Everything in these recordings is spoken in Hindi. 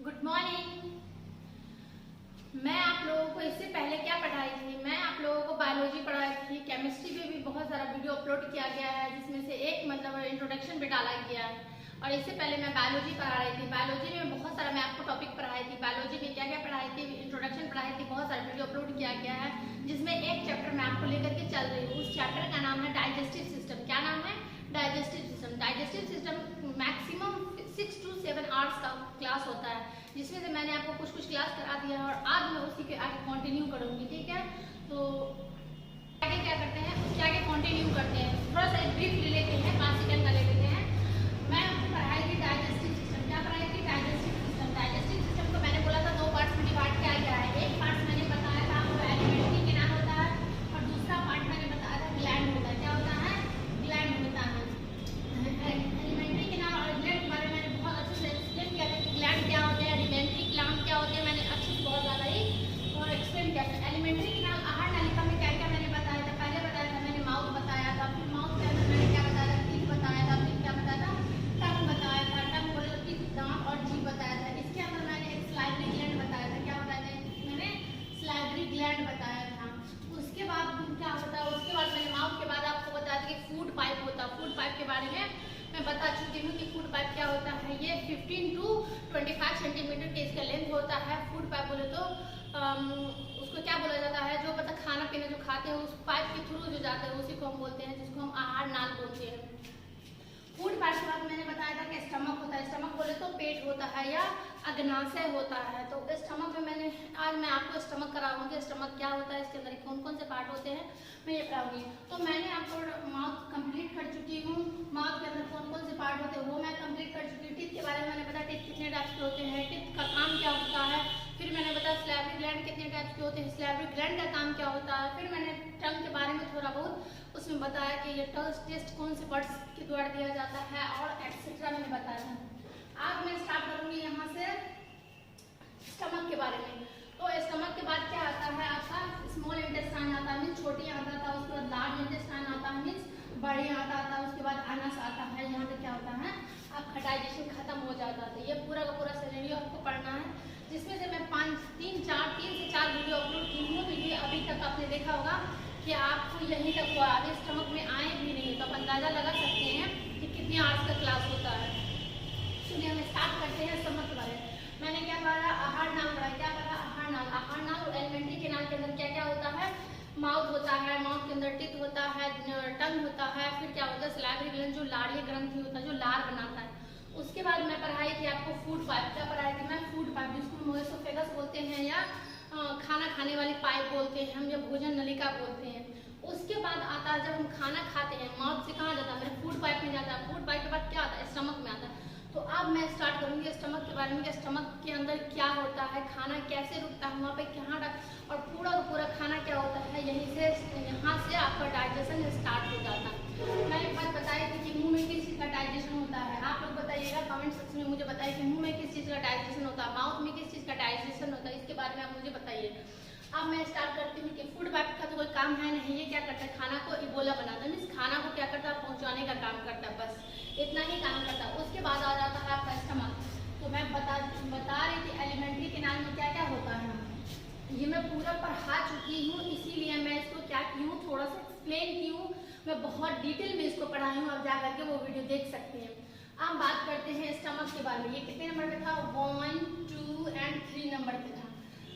Good morning. मैं आप लोगों को इससे पहले क्या पढ़ाई थी, मैं आप लोगों को बायोलॉजी पढ़ाई थी। केमिस्ट्री पे भी बहुत सारा वीडियो अपलोड किया गया है, जिसमें से एक इंट्रोडक्शन पे डाला गया है। और इससे पहले मैं बायोलॉजी पढ़ा रही थी। बायोलॉजी में बहुत सारा मैं आपको टॉपिक पढ़ाई थी। बायोलॉजी में क्या क्या पढ़ाई थी, इंट्रोडक्शन पढ़ाई थी, बहुत सारा वीडियो अपलोड किया गया है, जिसमें एक चैप्टर मैं आपको लेकर के चल रही हूँ। उस चैप्टर का नाम है डाइजेस्टिव सिस्टम। क्या नाम है? Digestive system. Digestive system maximum 6 to 7 hours का क्लास होता है, जिसमें से मैंने आपको कुछ क्लास करा दिया है और आज मैं उसी के आगे कंटिन्यू करूंगी। ठीक है, तो आगे क्या करते हैं, उसके आगे कंटिन्यू करते हैं। थोड़ा सा ब्रीफ ले लेते हैं, 5 सेकंड का ले लेते हैं। मैं आपको पढ़ाई थी डाइजेस्टिव सिस्टम। क्या पढ़ाई थी? Digestive system. डाइजेस्टिव सिस्टम को मैंने बोला था 2 पार्ट्स में डिवाइड किया गया है। एक पार्ट मैंने बताया था आपको एलिमेंट्री कैनाल होता है, और दूसरा पार्ट मैंने बताया था ग्लैंड होता है। क्या होता है? ग्लैंड होता है। एलिमेंट्री कैनाल और ग्लैंड के बारे में मैंने बहुत अच्छे से एक्सप्लेन किया था कि ग्लैंड क्या होते हैं, एलिमेंट्री कैनाल क्या होते हैं। मैंने अच्छे से बहुत ज़्यादा ही और एक्सप्लेन किया था। एलिमेंट्री कैनाल आहार नलिका में क्या क्या मैंने बताया था। पहले बताया था मैंने माउथ बताया था, फिर माउथ के अंदर मैंने क्या बताया था, टीथ बताया था, फिर क्या बताया था, टंग बताया था। टंग बोले तो टीथ, दांत और जीभ बताया था। इसके अंदर मैंने एक स्लाइवरी ग्लैंड बताया था। क्या बताया था? मैंने स्लाइवरी ग्लैंड बताया था। उसके बाद क्या होता है, उसके बाद मैंने माउथ के बाद आपको बताया था कि फूड पाइप होता है। फूड पाइप के बारे में मैं बता चुकी हूँ कि फूड पाइप क्या होता है। ये 15 to 25 सेंटीमीटर के इसका लेंथ होता है। फूड पाइप बोले तो उसको क्या बोला जाता है, जो मतलब खाना पीना जो खाते हैं उस पाइप के थ्रू जो जाता है उसी को हम बोलते हैं, जिसको हम आहार नाल बोलते हैं। फूड पाइप के बाद मैंने बताया था कि स्टमक होता है। स्टमक बोले तो पेट होता है या अग्नाशय होता है। तो स्टमक में मैंने आज मैं आपको स्टमक कराऊंगी। स्टमक क्या होता है, इसके अंदर कौन कौन से पार्ट होते हैं, मैं ये कराऊंगी। तो मैंने आपको माउथ कंप्लीट कर चुकी हूँ। माउथ के अंदर कौन कौन से पार्ट होते हैं वो मैं कंप्लीट कर चुकी हूँ। टीथ के बारे में मैंने बताया टीथ कितने टाइप्स के होते हैं, टीथ का काम क्या होता है। फिर मैंने बताया स्लैवरी ग्लैंड कितने टाइप्स के होते हैं, स्लैवरी ग्लैंड का काम क्या होता है। फिर मैंने टंग के बारे में थोड़ा बहुत उसमें बताया कि ये टेस्ट कौन से बर्ड्स के द्वारा दिया जाता है और एक्सेट्रा मैंने बताया था। आज मैं स्टार्ट करूंगी यहाँ से स्टमक के बारे में। तो स्टमक के बाद क्या आता है आपका स्मॉल इंटेस्टाइन आता है, मीन्स छोटी आंत आता है। उसके बाद लार्ज इंटेस्टाइन आता है, मीन्स बड़ी आंत आता है। उसके बाद अनस आता है। यहाँ पे क्या होता है आपका डाइजेशन खत्म हो जाता है। तो ये पूरा का पूरा सिनेरियो आपको पढ़ना है, जिसमें से मैं 3 से 4 वीडियो अपलोड की हूँ। तो ये अभी तक आपने देखा होगा कि आपको यहीं तक हुआ, अभी स्टमक में आए भी नहीं, तो आप अंदाजा लगा सकते हैं कि कितनी आवर्स का क्लास होता है। चलिए हम स्टार्ट करते हैं स्टमक के बारे में। मैंने क्या पढ़ा? आहार नाल पढ़ा। क्या पढ़ा? आहार नाल। आहार नाल और एलिमेंट्री कैनाल के अंदर क्या क्या होता है? माउथ होता है, माउथ के अंदर टीथ होता है, टंग होता है। फिर क्या होता है? स्लाइवरी ग्लैंड जो लाड़ीय ग्रंथि होता है, जो लार बनाता है। उसके बाद मैं पढ़ाई थी आपको फूड पाइप। क्या पढ़ाई थी मैं? फूड पाइप, जिसको ओएसोफेगस बोलते हैं या खाना खाने वाली पाइप बोलते हैं हम, या भोजन नलिका बोलते हैं। उसके बाद आता है जब हम खाना खाते हैं, माउथ से कहाँ जाता है? मेरे फूड पाइप में जाता है। फूड पाइप के बाद क्या आता है? स्टमक में आता है। तो अब मैं स्टार्ट करूंगी स्टमक के बारे में कि स्टमक के अंदर क्या होता है, खाना कैसे रुकता है वहाँ पे, कहाँ और पूरा का पूरा खाना क्या होता है। यहाँ से आपका डाइजेशन स्टार्ट हो जाता है। मैं एक बात बताई थी कि मुंह में किस चीज़ का डाइजेशन होता है। आप लोग बताइएगा कमेंट सेक्शन में, मुझे बताइए कि मुंह में किस चीज़ का डाइजेशन होता है, माउथ में किस चीज़ का डाइजेशन होता है। इसके बारे में आप मुझे बताइए। अब मैं स्टार्ट करती हूँ कि फूड पाइप का तो कोई काम है नहीं। ये क्या करता है? खाना को इबोला बनाता है, मीन्स खाना को क्या करता है? पहुँचाने का काम करता है, बस इतना ही काम करता है। उसके बाद आ जाता है आपका स्टमक। तो मैं बता रही थी एलिमेंट्री कैनाल में क्या क्या होता है। ये मैं पूरा पढ़ा चुकी हूँ, इसीलिए मैं इसको क्या की हूँ, थोड़ा सा एक्सप्लेन की हूँ। मैं बहुत डिटेल में इसको पढ़ाई हूँ, आप जा करके वो वीडियो देख सकते हैं। अब बात करते हैं स्टमक के बारे में। ये कितने नंबर पे था? 1, 2 और 3 नंबर पे था।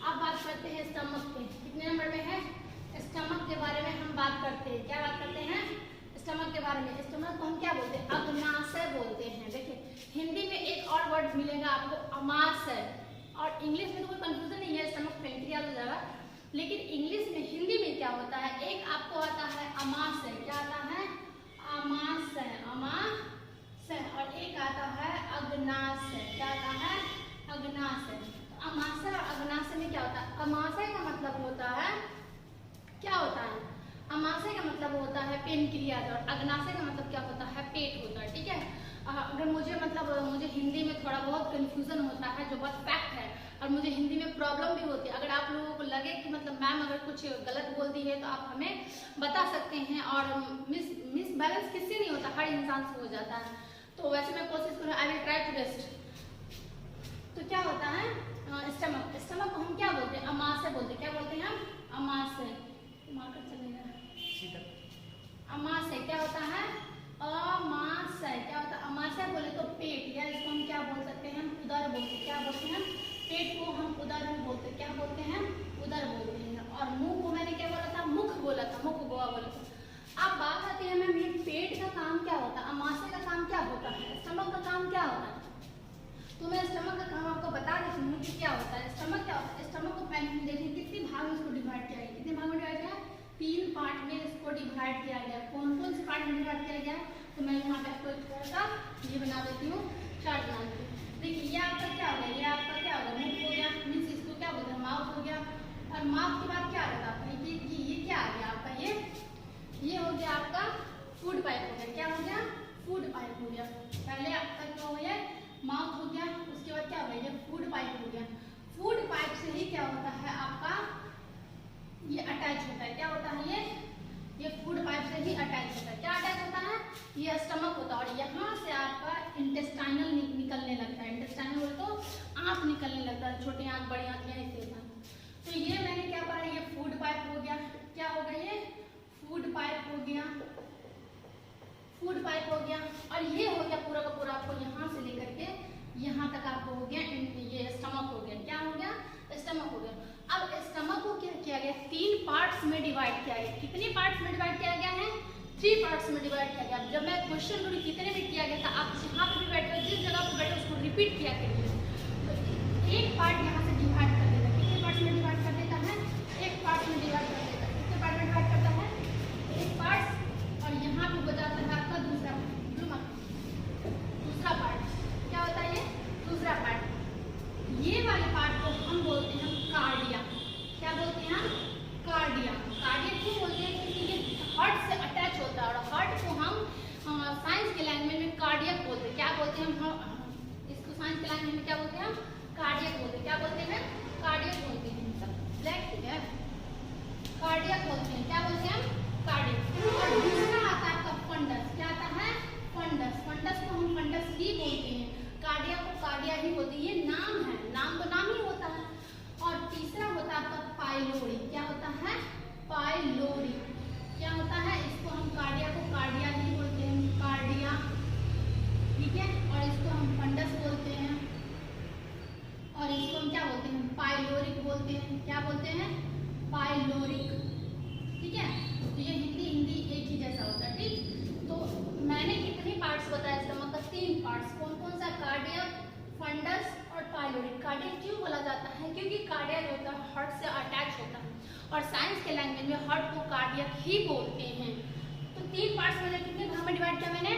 अब बात करते हैं स्टमक पे, कितने नंबर में है? स्टमक के बारे में हम बात करते हैं। क्या बात करते हैं? स्टमक के बारे में। स्टमक को हम क्या बोलते हैं? अग्नाशय बोलते हैं। देखिए हिंदी में एक और वर्ड मिलेगा आपको, अमाशय, और इंग्लिश में तो कोई कंफ्यूजन नहीं है, स्टमक पेंक्रियाज हो जाएगा। लेकिन इंग्लिश में, हिंदी में क्या होता है, एक आपको आता है अमाशय। क्या आता है? अमाशय, अमाशय, और एक आता है अग्नाशय। क्या आता है? अग्नाशय। अमाशय और अग्नाशय में क्या होता है? अमाशय का मतलब होता है, क्या होता है? अमाशय का मतलब होता है पेनक्रियाज, और अग्नाशय का मतलब क्या होता है? पेट होता है। ठीक है, अगर मुझे हिंदी में थोड़ा बहुत कंफ्यूजन होता है, जो बहुत फैक्ट है, और मुझे हिंदी में प्रॉब्लम भी होती है। अगर आप लोगों को लगे कि मतलब मैम अगर कुछ गलत बोल दी है तो आप हमें बता सकते हैं। और मिस बैलेंस किससे नहीं होता, हर इंसान से हो जाता है। तो वैसे मैं कोशिश करूँ, I will try to best. तो क्या होता है क्या होता है? अमाशय। क्या होता है? अमाशय बोले तो पेट, या इसको हम क्या बोल सकते हैं? उदर बोलते हैं। क्या बोलते हैं? पेट को हम उदर भी बोलते हैं। क्या बोलते हैं? उदर बोलते हैं। और मुंह को मैंने क्या बोला था? मुख बोला था, मुख गोवा बोला था। अब बात आती है मैम, ये पेट का काम क्या होता है? अमाशय का काम क्या होता है? स्टमक का काम क्या होता है? तो मैं स्टमक का काम आपको बता देती हूँ कि क्या होता है। स्टमक क्या होता है? स्टमक को पहले हम देखिए कितने भाग में इसको डिवाइड किया गया। कितने भाग में डिवाइड किया? 3 पार्ट में इसको डिवाइड किया गया। कौन कौन से पार्ट में डिवाइड किया गया? तो मैं यहाँ पे आपको थोड़ा सा ये बना देती हूँ, चार्ट बना देती हूँ। देखिए ये आपका क्या हो गया? ये आपका क्या होगा? मुख हो गया, मीन्स इसको क्या बोलते हैं? माउथ हो गया। और माउथ के बाद क्या आ गया आपका? ये क्या आ गया आपका? ये हो गया आपका फूड पाइप हो गया। क्या हो गया? फूड पाइप हो गया। पहले आपका क्या हो गया? माउथ हो गया, उसके बाद क्या हो गया? ये फूड पाइप हो गया। फूड पाइप से ही क्या होता है आपका? ये अटैच होता है। क्या होता है? ये फूड पाइप से ही अटैच होता है। क्या अटैच होता है? ये स्टमक होता है। और यहाँ से आपका इंटेस्टाइनल निकलने लगता है। इंटेस्टाइनल बोले तो आंत निकलने लगता है, छोटी आंत बड़ी आंत यहीं से होता है। तो ये मैंने क्या पढ़ा? ये फूड पाइप हो गया। क्या हो गया? ये फूड पाइप हो गया। फूड पाइप हो गया। और ये हो गया पूरा का पूरा आपको यहाँ से लेकर के यहाँ तक आपको हो गया ये स्टमक हो गया। क्या हो गया? स्टमक हो गया। अब स्टमक को क्या किया गया? 3 पार्ट्स में डिवाइड किया गया। कितने पार्ट्स में डिवाइड किया गया है? 3 पार्ट्स में डिवाइड किया गया। जब मैं क्वेश्चन करूँ कितने में किया गया था, आप जहाँ पे भी बैठे हो, जिस जगह पे बैठे उसको रिपीट किया करिए। तो एक पार्ट यहाँ से डिवाइड कर देता है। कितने पार्ट्स में डिवाइड कर देता है? एक पार्ट में डिवाइड कर देता है। कितने पार्ट में डिवाइड करता है? एक पार्ट। और यहाँ पे बताता है आपका दूसरा पार्ट। क्या होता है? ये दूसरा पार्ट। ये वाले पार्ट को हम बोलते हैं कार्डिया। क्या बोलते हैं? कार्डिया। कार्डिया क्यों बोलते हैं? क्योंकि ये हार्ट से अटैच होता है। और हार्ट को हम साइंस के लैंग्वेज में कार्डियक बोलते हैं। क्या बोलते हैं हम इसको? साइंस के लैंग्वेज में क्या बोलते हैं? कार्डियक बोलते हैं। क्या बोलते हैं? कार्डियक बोलते हैं। ब्लैक है, कार्डियक बोलते हैं। क्या बोलते हैं? कार्डियक। और दूसरा आता है आपका फंडस। क्या आता है? फंडस। फंडस को हम फंडस ही बोलते हैं। कार्डिया को कार्डिया ही बोलते हैं। ये नाम है, नाम तो नाम ही होता है। और तीसरा होता है आपका पाइलोरी। क्या होता है? पाइलोरी। क्या होता है? इसको हम कार्डिया को कार्डिया ही बोलते हैं, कार्डिया। ठीक है। और इसको हम फंडस बोलते हैं। और इसको हम क्या बोलते हैं? पाइलोरिक बोलते हैं। क्या बोलते हैं? पाइलोरिक। ठीक है। तो ये हिंदी एक ही जैसा होता है। ठीक। तो मैंने कितने पार्ट्स बताया स्टमक का? 3 पार्ट्स। कौन कौन सा? कार्डियक, फंडस और पाइलोरिक। कार्डियक क्यों बोला जाता है? क्योंकि कार्डियक होता है हार्ट से अटैच होता है। और साइंस के लैंग्वेज में हार्ट को कार्डियक ही बोलते हैं। तो 3 पार्ट्स मैंने कितने भाग में डिवाइड किया? मैंने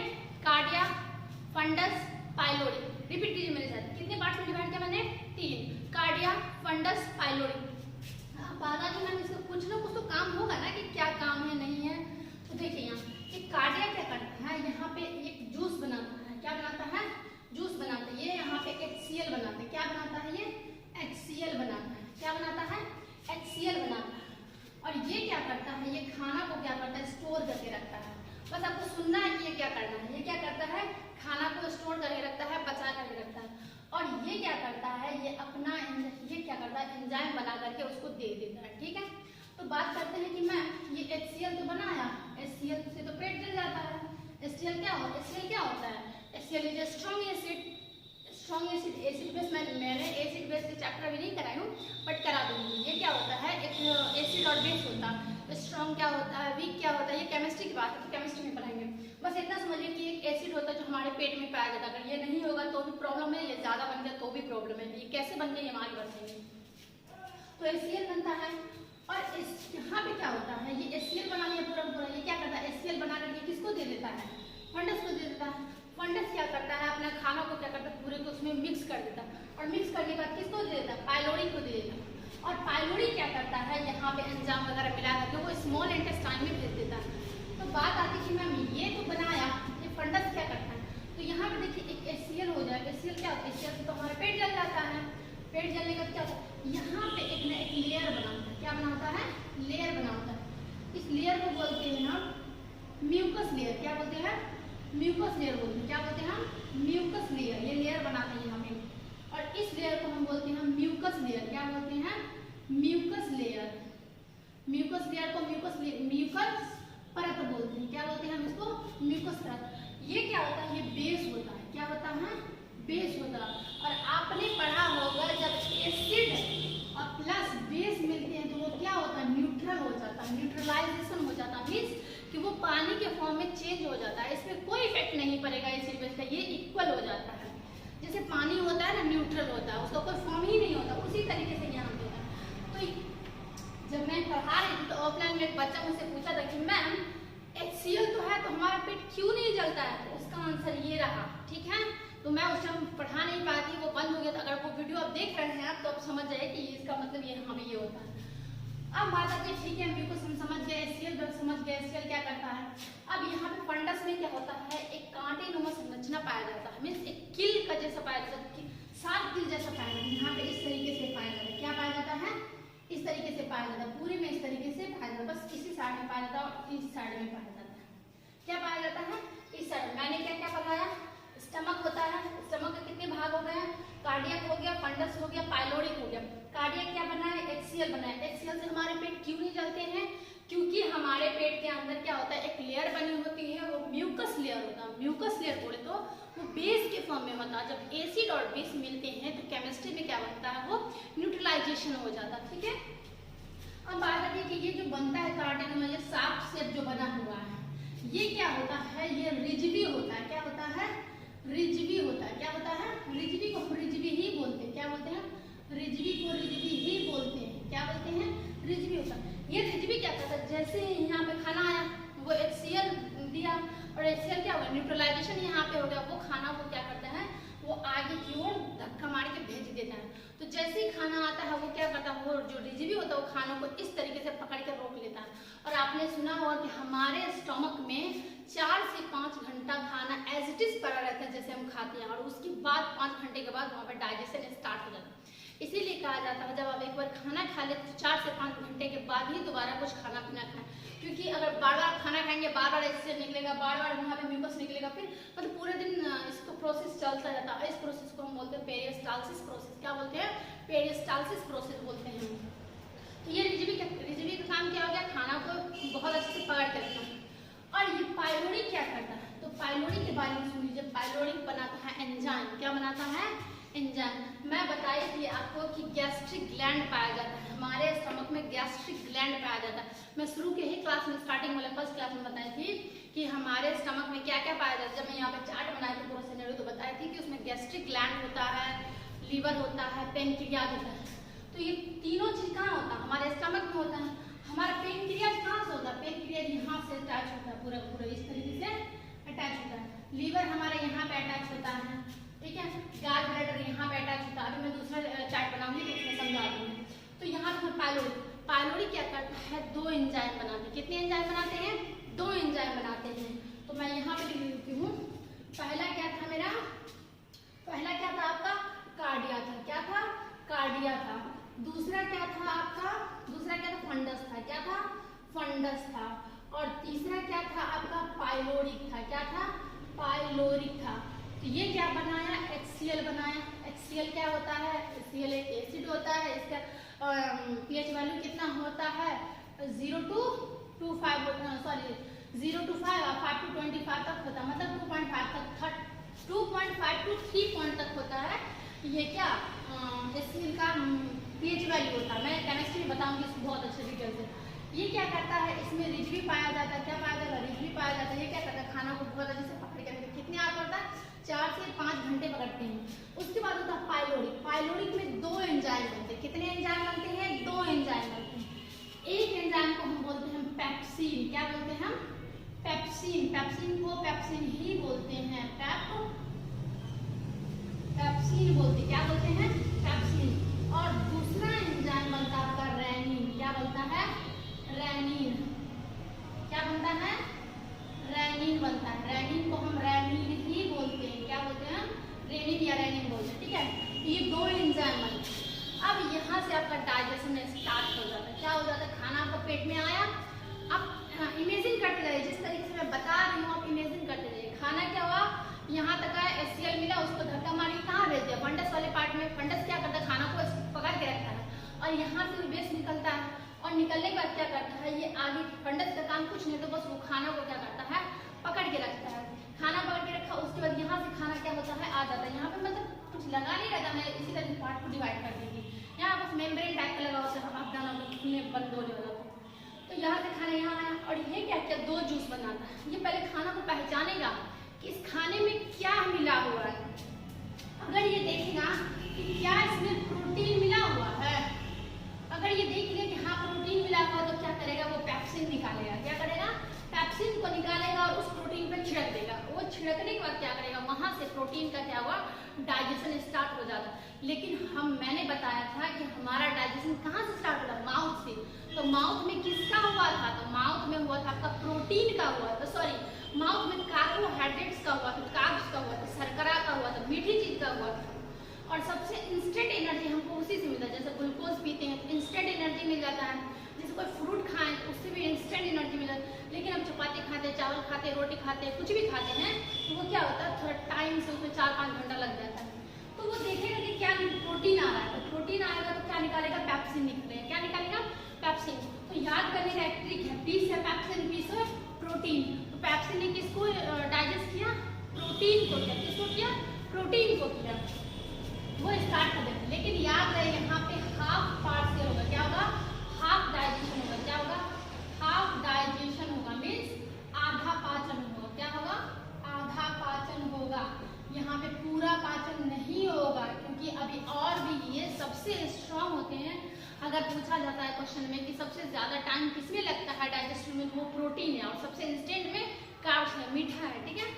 कार्डिया, फंडस, पाइलोरिक। रिपीट कीजिए मेरे साथ। कितने पार्ट्स में डिवाइड किया मैंने? 3। Cardia, fundus, pyloric. बात आ गई मैम, इसको कुछ ना कुछ तो काम होगा ना कि क्या काम है नहीं है। तो देखिए यहाँ कि कार्डिया क्या करता है? यहाँ पे एक जूस बनाता है। क्या बनाता है? जूस बनाता है। ये यहाँ पे HCl बनाता है। क्या बनाता है? ये HCl बनाता है। क्या बनाता है? HCl बनाता है। और ये क्या करता है? ये खाना को क्या करता है? स्टोर करके रखता है। बस आपको सुनना है कि ये क्या करना है। ये क्या करता है? खाना को स्टोर करके रखता है, बचा करके रखता है। और ये क्या करता है? ये अपना ये क्या करता है? एंजाइम बना करके उसको दे देता है। ठीक है। तो बात करते हैं कि मैम ये HCl तो बनाया, HCl से तो पेट जल जाता है। HCl क्या होता है? HCl क्या होता है? HCl is strong acid. Strong acid, acid base मैंने एसिड बेस के चैप्टर अभी नहीं कराई हूँ, बट करा दूंगी। ये क्या होता है? एक एसिड और बेस होता है। स्ट्रॉन्ग क्या होता है? वीक क्या होता है? ये केमिस्ट्री की बात है, तो केमिस्ट्री में पढ़ाएंगे। बस इतना समझिए कि एक एसिड होता है जो हमारे पेट में पाया जाता है। अगर ये नहीं होगा तो भी प्रॉब्लम है, ये ज्यादा बन गया तो भी प्रॉब्लम है। ये कैसे बन गई हमारी बताएंगे। तो HCl बनता है। और इस यहाँ पे क्या होता है? ये HCl बना लिया पूरा पूरा। ये क्या करता है? HCl बना करके किसको दे देता है? फंडस को दे देता है। फंडस क्या करता है? अपना खाना को क्या करता है? पूरे को उसमें मिक्स कर देता है। और मिक्स करने के बाद किसको दे देता है? पाइलोरी को दे देता है। और पाइलोरी क्या करता है? यहाँ पे एंजाइम वगैरह मिला करके वो स्मॉल इंटेस्टाइन में भेज देता है। तो बात आती है कि मैम ये तो बनाया, ये फंडस क्या करता है? तो यहाँ पे देखिए एक HCl हो जाएगा। HCl क्या होता है? HCl से तो हमारा पेट जल जाता है। पेट जलने का क्या होता है? यहाँ पे एक ना एक लेयर बनाता है। क्या बनाता है? लेयर बनाता है। इस लेयर को बोलते हैं हम म्यूकस लेयर। क्या बोलते हैं? म्यूकस लेयर बोलते हैं। क्या बोलते हैं हम? Mucus layer. ये लेयर बनाते हैं यहाँ पे। और इस लेयर को हम बोलते हैं म्यूकस लेयर। क्या बोलते हैं? Mucus layer. म्यूकस लेयर को म्यूकस परत बोलते हैं। क्या बोलते हैं हम इसको? म्यूकस परत। ये क्या होता है? ये बेस होता है। क्या होता है? बेस होता है। और आपने पढ़ा होगा जब एसिड और प्लस बेस मिलते हैं तो वो क्या होता है? न्यूट्रल हो जाता है, न्यूट्रलाइजेशन हो जाता है, मीन्स कि वो पानी के फॉर्म में चेंज हो जाता है। इसमें कोई इफेक्ट नहीं पड़ेगा एसिड बेस का, ये इक्वल हो जाता है। जैसे पानी होता है ना, न्यूट्रल होता है, उसका कोई फॉर्म ही नहीं होता, उसी तरीके से यहाँ पे है। तो जब मैं पढ़ा रही थी तो ऑफलाइन में एक बच्चा मुझसे पूछा था कि मैम HCl तो है तो हमारा पेट क्यों नहीं जलता है? तो उसका आंसर ये रहा, ठीक है। तो मैं उस टाइम पढ़ा नहीं पाती, वो बंद हो गया था। अगर वो वीडियो आप देख रहे हैं तो आप समझ जाए कि इसका मतलब ये हाँ ये होता है। अब बात आती है, ठीक है म्यूकस हम समझ गए, HCl समझ गए, HCl क्या करता है। अब यहाँ पे फंडस में क्या होता है? एक कांटेनुमा संरचना पाया जाता है, मीन्स एक किल का जैसा पाया जाता है, शार्प किल जैसा पाया जाता है। यहाँ पे इस तरीके से पाया जाता है। क्या पाया जाता है? इस तरीके से पाया जाता है, पूरे में इस तरीके से पाया जाता है, बस इसी साइड में पाया जाता है और इस साइड में पाया जाता है। क्या पाया जाता है? इस साइड। मैंने क्या क्या पढ़ाया? स्टमक होता है, स्टमक के कितने भाग हो गए? कार्डियक हो गया, फंडस हो गया, पाइलोरिक हो गया। कार्डियक क्या बना है? HCl बना है। HCl से हमारे पेट क्यों नहीं जलते हैं? क्योंकि हमारे पेट के अंदर क्या होता है? एक लेयर बनी होती है, वो म्यूकस लेयर होता है। म्यूकस लेयर बोले तो वो बेस के फॉर्म में होता है। जब एसिड और बेस मिलते हैं तो केमिस्ट्री में क्या बनता है? वो न्यूट्रलाइजेशन हो जाता है, ठीक है। अब बात आती है कि ये जो बनता है कार्डियक, ये शार्प शेप जो बना हुआ है, ये क्या होता है? ये रिजिडी होता है। क्या होता है? रिजिडी होता है। क्या होता है? रिजिडी को हम रिजिडी ही बोलते हैं। क्या बोलते हैं? रिजिडी को रिजिडी ही बोलते हैं। क्या बोलते हैं? रिजिडी होता है। ये रिजिडी क्या करता है? जैसे यहाँ पे खाना आया, वो HCl दिया और HCl क्या हुआ? न्यूट्रलाइजेशन यहाँ पे हो गया। वो खाना को क्या करता है? वो आगे की ओर धक्का मार के भेज देता है। तो जैसे ही खाना आता है वो क्या करता है? वो जो रिजिडी होता है वो खानों को इस तरीके से पकड़ के रोक लेता है। और आपने सुना होगा कि हमारे स्टमक में 4 से 5 घंटा खाना एज इट इज पड़ा रहता है जैसे हम खाते हैं, और उसके बाद 5 घंटे के बाद वहाँ पर डाइजेशन स्टार्ट हो जाता है। इसीलिए कहा जाता है जब आप एक बार खाना खा लेते तो 4 से 5 घंटे के बाद ही दोबारा कुछ खाना पीना खाएं, क्योंकि अगर बार बार खाना खाएंगे, बार बार इससे निकलेगा, बार बार वहाँ पे म्यूकस निकलेगा, फिर मतलब पूरे दिन इसको प्रोसेस चलता रहता है। इस प्रोसेस को हम बोलते हैं पेरिस्टालसिस प्रोसेस। क्या बोलते हैं? पेरिस्टालसिस प्रोसेस बोलते हैं। तो ये रिजिडी का काम क्या हो गया? खाना को बहुत अच्छे से पकड़ के रखना। और ये पाइलोरिक क्या करता है? तो पाइलोरिक के बारे में सुन लीजिए। पाइलोरिक बनाता है एंजाइम। क्या बनाता है? एंजाइम। मैं बताई थी आपको कि गैस्ट्रिक ग्लैंड पाया जाता है हमारे स्टमक में, गैस्ट्रिक ग्लैंड पाया जाता है। मैं शुरू के ही क्लास में, स्टार्टिंग वाले फर्स्ट क्लास में बताई थी कि हमारे स्टमक में क्या क्या पाया जाता है। जब मैं यहाँ पे चार्ट बनाई थी पूरा सिनेरियो तो बताई थी कि उसमें गैस्ट्रिक ग्लैंड होता है, लीवर होता है, पेनक्रियाज होता है। तो ये तीनों चीज कहाँ होता है? हमारे स्टमक में होता है। हमारा पेनक्रियाज कहाँ से होता है? पेनक्रियाज यहाँ से अटैच होता है, पूरा पूरा इस तरीके से अटैच होता है। लीवर हमारे यहाँ पे अटैच होता है, ठीक है। गॉल ब्लैडर यहाँ पे अटैच होता है। अभी मैं दूसरा चार्ट बनाऊंगी तो उसमें समझा दूंगी। तो यहाँ पे पाइलोरिक, पाइलोरिक क्या करता है? 2 एंजाइम बनाते हैं। कितने एंजाइम बनाते हैं? 2 एंजाइम बनाते हैं। तो मैं यहाँ पे लिख देती हूँ। पहला क्या था मेरा? पहला क्या था आपका? कार्डिया था। क्या था? कार्डिया था। दूसरा क्या था आपका? दूसरा क्या था? फंडस था। क्या था? फंडस था। और तीसरा क्या था आपका? पाइलोरिक था। क्या था? पाइलोरिक था। तो ये क्या बनाया? HCl बनाया। HCl क्या होता है? HCl एक एसिड होता है। इसका pH वैल्यू कितना होता है? 0 to 25 सॉरी 0 to 5 और 5 to 25 तक होता है, मतलब 2.5 तक, 2.5 to 3 पॉइंट तक होता है। ये क्या HCl का pH वैल्यू होता है। मैं केमिस्ट्री में बताऊंगी इसको बहुत अच्छे डिटेल से। ये क्या करता है? इसमें रिजिडी पाया जाता है। क्या पाया जाता है? रिजिडी पाया जाता है। ये क्या करता है? खाना को बहुत अच्छे से पकड़ के रखते हैं। कितने आवर पड़ता है? 4 से 5 घंटे पकड़ते हैं। उसके बाद होता है पाइलोरिक। पाइलोरिक में 2 एंजाइम बनते हैं। कितने एंजाइम बनते हैं? 2 एंजाइम बनते हैं। एक एंजाइम को हम बोलते हैं पेप्सिन। क्या बोलते हैं हम? पेप्सिन। पेप्सिन को पेप्सिन ही बोलते हैं। पेप्सिन बोलते हैं। क्या बोलते हैं? पेप्सिन। और दूसरा एंजाइम बनता है आपका रेनिन। क्या बनता है? रेनिन। क्या बनता है? रेनिन बनता है। रेनिन को हम रेनिन ही बोलते हैं। क्या बोलते हैं? रेनिन या रेनिन बोलते हैं, ठीक है। ये 2 एंजाइम बनते हैं। अब यहाँ से आपका डाइजेशन स्टार्ट हो जाता है। क्या हो जाता है? खाना आपका पेट में आया। अब इमेजिन करते रहिए, जिस तरीके से मैं बता रही हूँ आप इमेजिन करते रहिए। खाना क्या हुआ? यहाँ तक आया, HCl मिला, उसको धक्का मारी कहाँ भेज दिया? फंडस वाले पार्ट में। फंडस क्या करता है? खाना को पकड़ के रखता है और यहाँ से बेस निकलता है और और निकलने के बाद क्या करता है, ये आगे फंडस का काम कुछ नहीं तो बस वो खाना को क्या करता है, पकड़ के रखता है। खाना पकड़ के रखा, उसके बाद यहाँ से खाना क्या होता है, आ जाता है। यहाँ पे मतलब कुछ लगा नहीं रहता, मैं इसी तरह पार्ट को डिवाइड कर देंगे। यहाँ बस मेम्ब्रेन टाइप का लगा होता है, आप दाना खुलने बंद होने वाला था। तो यहाँ से खाना यहाँ आया और ये क्या क्या दो जूस बनाता है। ये पहले खाना को पहचानेगा कि इस खाने में क्या मिला हुआ है। अगर ये देखेगा कि क्या इसमें प्रोटीन मिला हुआ है, अगर ये देख लिया कि हाँ प्रोटीन मिला हुआ है, तो क्या करेगा, वो पैप्सिन निकालेगा। क्या करेगा, पैप्सिन को निकालेगा और उस प्रोटीन पे छिड़क देगा। वो छिड़कने के बाद क्या करेगा, वहां से प्रोटीन का क्या हुआ, डाइजेशन स्टार्ट हो जाता। लेकिन मैंने बताया था कि हमारा डाइजेशन कहाँ से स्टार्ट होता है, माउथ से। तो माउथ में किसका हुआ था, तो माउथ में हुआ था आपका प्रोटीन का हुआ था, सॉरी माउथ में कार्बोहाइड्रेट्स का हुआ था, कार्ब्स का हुआ था, शर्करा का हुआ था, मीठी चीज का हुआ था। और सबसे इंस्टेंट एनर्जी हमको उसी से मिलता है। जैसे ग्लूकोज पीते हैं तो इंस्टेंट एनर्जी मिल जाता है, जैसे कोई फ्रूट खाएं तो उससे भी इंस्टेंट एनर्जी मिल जाती है। लेकिन हम चपाती खाते हैं, चावल खाते हैं, रोटी खाते हैं, कुछ भी खाते हैं, तो वो क्या होता है, थोड़ा टाइम से उसमें 4-5 घंटा लग जाता है। तो वो देखेगा कि क्या प्रोटीन आ रहा है, तो प्रोटीन आएगा तो क्या निकालेगा, पैप्सिन निकलेगा। क्या निकालेगा, पैप्सिन। तो याद करने का एक ट्रिक है, पी से पैप्सिन, पी से प्रोटीन। तो पैप्सिन ने किसको डाइजेस्ट किया, प्रोटीन को किया। किसको किया, प्रोटीन को किया। वो स्टार्ट कर देते। लेकिन याद रहे यहाँ पे हाफ पार्शियल होगा। क्या होगा, हाफ डाइजेशन होगा। क्या होगा, हाफ डाइजेशन होगा, मीन्स आधा पाचन होगा। क्या होगा, आधा पाचन होगा। यहाँ पे पूरा पाचन नहीं होगा, क्योंकि अभी और भी ये सबसे स्ट्रांग होते हैं। अगर पूछा जाता है क्वेश्चन में कि सबसे ज्यादा टाइम किसमें लगता है डाइजेशन में, वो प्रोटीन है, और सबसे इंस्टेंट में कार्ब्स है, मीठा है। ठीक है,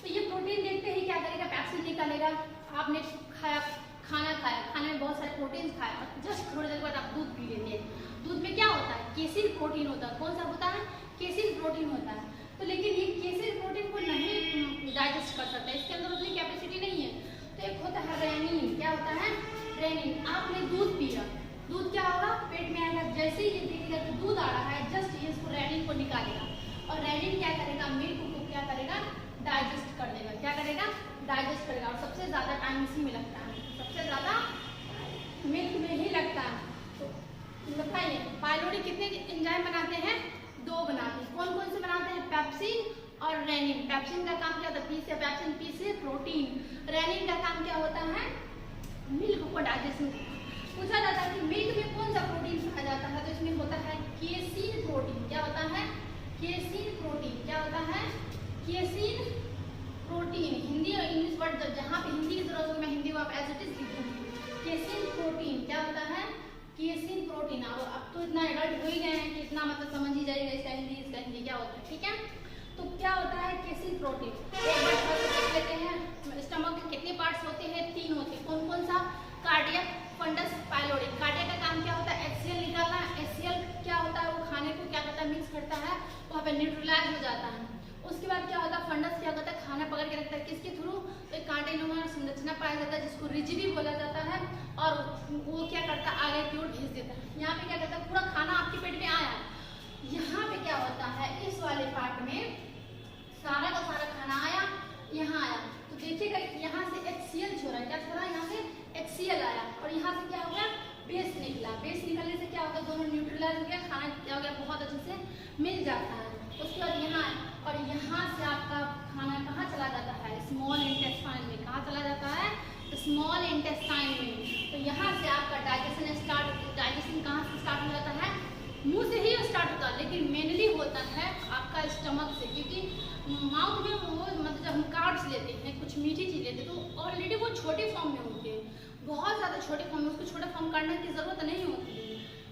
तो ये प्रोटीन देखते ही क्या करेगा, पैप्सिन निकालेगा। आपने खाया, खाना खाया, खाने में बहुत सारे प्रोटीन खाया, और जस्ट थोड़ी देर बाद आप दूध पी लेंगे। दूध में क्या होता है, केसिन प्रोटीन होता है। कौन सा होता है, केसिन प्रोटीन होता है। तो लेकिन ये केसिन प्रोटीन को नहीं डाइजेस्ट कर सकता है, इसके अंदर उतनी कैपेसिटी नहीं है। तो एक होता है रेनिन। क्या होता है, रेनिन। आपने दूध पिया, दूध क्या होगा, पेट में आएगा। जैसे ही ये देखेगा कि दूध आ रहा है, जस्ट ये इसको रेनिन को निकालेगा, और रेनिन क्या करेगा, मिल्क को क्या करेगा, डाइजेस्ट कर देगा। क्या करेगा, डाइजेस्ट करेगा। और सबसे ज्यादा टाइम इसी में लगता है, सबसे ज्यादा मिल्क में ही लगता है। तो बताइए पाइलोरी कितने एंजाइम बनाते हैं, 2 बनाते हैं। कौन कौन से बनाते हैं, पैप्सिन और रेनिन। पैप्सिन का काम क्या होता है, पी से पैप्सिन, पी से प्रोटीन। रेनिन का काम क्या होता है, मिल्क को डाइजेशन। पूछा जाता है कि मिल्क में कौन सा प्रोटीन पाया जाता है, तो इसमें होता है केसिन प्रोटीन। क्या होता है, केसिन प्रोटीन। क्या होता है, केसिन प्रोटीन। हिंदी और इंग्लिश वर्ड जहाँ पे हिंदी की जरूरत हो, मैं हिंदी को आप एज इट इज लिख दूंगी। केसिन प्रोटीन क्या होता है, केसिन प्रोटीन। अब तो इतना एडल्ट हो ही गए हैं कि इतना मतलब समझ ही जाएगा इसका हिंदी क्या होता है। ठीक है, तो क्या होता है केसिन प्रोटीन। एक बार देख लेते हैं, स्टमक के कितने पार्ट्स होते हैं, 3 होते हैं। कौन कौन सा, कार्डियक, फंडस, पाइलोरी। कार्डियक का काम क्या होता है, एचसीएल निकालना। एचसीएल क्या होता है, वो खाने को क्या करता है, मिक्स करता है, वहाँ पे न्यूट्रलाइज हो जाता है। उसके बाद क्या होता है, फंडस क्या करता है, खाना पकड़ के रखता है। किसके थ्रू, तो एक कांटेनुमा संरचना पाया जाता है, जिसको रिजिडी बोला जाता है, और वो क्या करता है, आगे की ओर भेज देता है। यहाँ पे क्या करता है, पूरा खाना आपके पेट में आया, यहाँ पे क्या होता है, इस वाले पार्ट में सारा का सारा खाना आया, यहाँ आया। तो देखिएगा यहाँ से HCl छोड़ा, क्या छोड़ा, यहाँ से HCl आया, और यहाँ से क्या हो गया, बेस निकला। बेस निकलने से क्या होगा, दोनों न्यूट्रलाइज हो गया, खाना क्या हो गया, बहुत अच्छे से मिल जाता है। उसके बाद यहाँ, और यहाँ से आपका खाना कहाँ चला जाता है, स्मॉल इंटेस्टाइन में। कहाँ चला जाता है, स्मॉल इंटेस्टाइन में। तो यहाँ से आपका डाइजेशन कहाँ से स्टार्ट हो जाता है, मुंह से ही स्टार्ट होता है, लेकिन मेनली होता है आपका स्टमक से। क्योंकि माउथ में वो मतलब जब हम कार्ब्स लेते हैं, कुछ मीठी चीज लेते हैं, तो ऑलरेडी वो छोटे फॉर्म में होते हैं, बहुत ज़्यादा छोटे फॉर्म में, उसको छोटे फॉर्म करने की जरूरत नहीं होती है।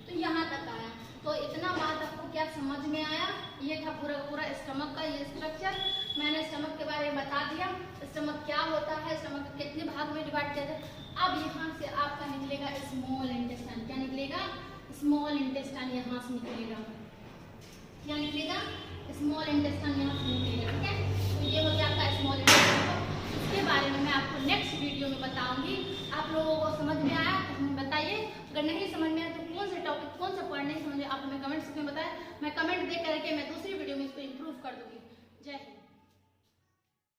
तो यहाँ तक आया। तो इतना बात आपको क्या समझ में आया, ये था पूरा पूरा स्टमक का ये स्ट्रक्चर। मैंने स्टमक के बारे में बता दिया, स्टमक क्या होता है, स्टमक कितने भाग में डिवाइड किया जाए। अब यहाँ से आपका निकलेगा स्मॉल इंटेस्टाइन। क्या निकलेगा, स्मॉल इंटेस्टाइन यहाँ से निकलेगा। क्या निकलेगा, स्मॉल इंटेस्टाइन यहाँ से निकलेगा। ठीक है, तो ये हो गया आपका स्मॉल इंटेस्टाइन। इसके बारे में मैं आपको नेक्स्ट वीडियो में बताऊंगी। आप लोगों को समझ में आया तो हमें बताइए, अगर नहीं समझ में आया तो कौन से टॉपिक, कौन सा पॉइंट नहीं समझे, आप हमें कमेंट्स में बताएं। मैं कमेंट देख करके मैं दूसरी वीडियो में इसको इम्प्रूव कर दूंगी। जय हिंद।